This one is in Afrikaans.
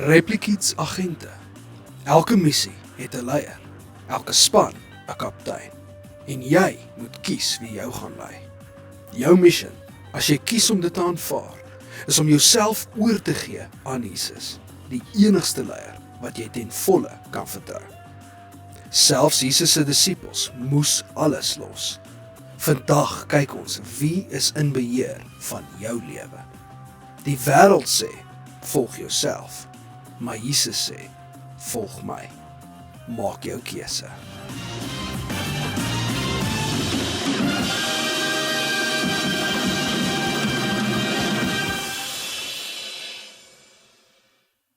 Replikiets agente. Elke missie het 'n leier, elke span 'n kaptein. En jy moet kies wie jou gaan lei. Jou mission, as jy kies om dit te aanvaar, is om jouself oor te gee aan Jesus, die enigste leier wat jy ten volle kan vertrou. Selfs Jesus se disippels moes alles los. Vandag kyk ons, wie is in beheer van jou lewe? Die wêreld sê, volg jouself, maar Jesus sê, volg my. Maak jou keuse.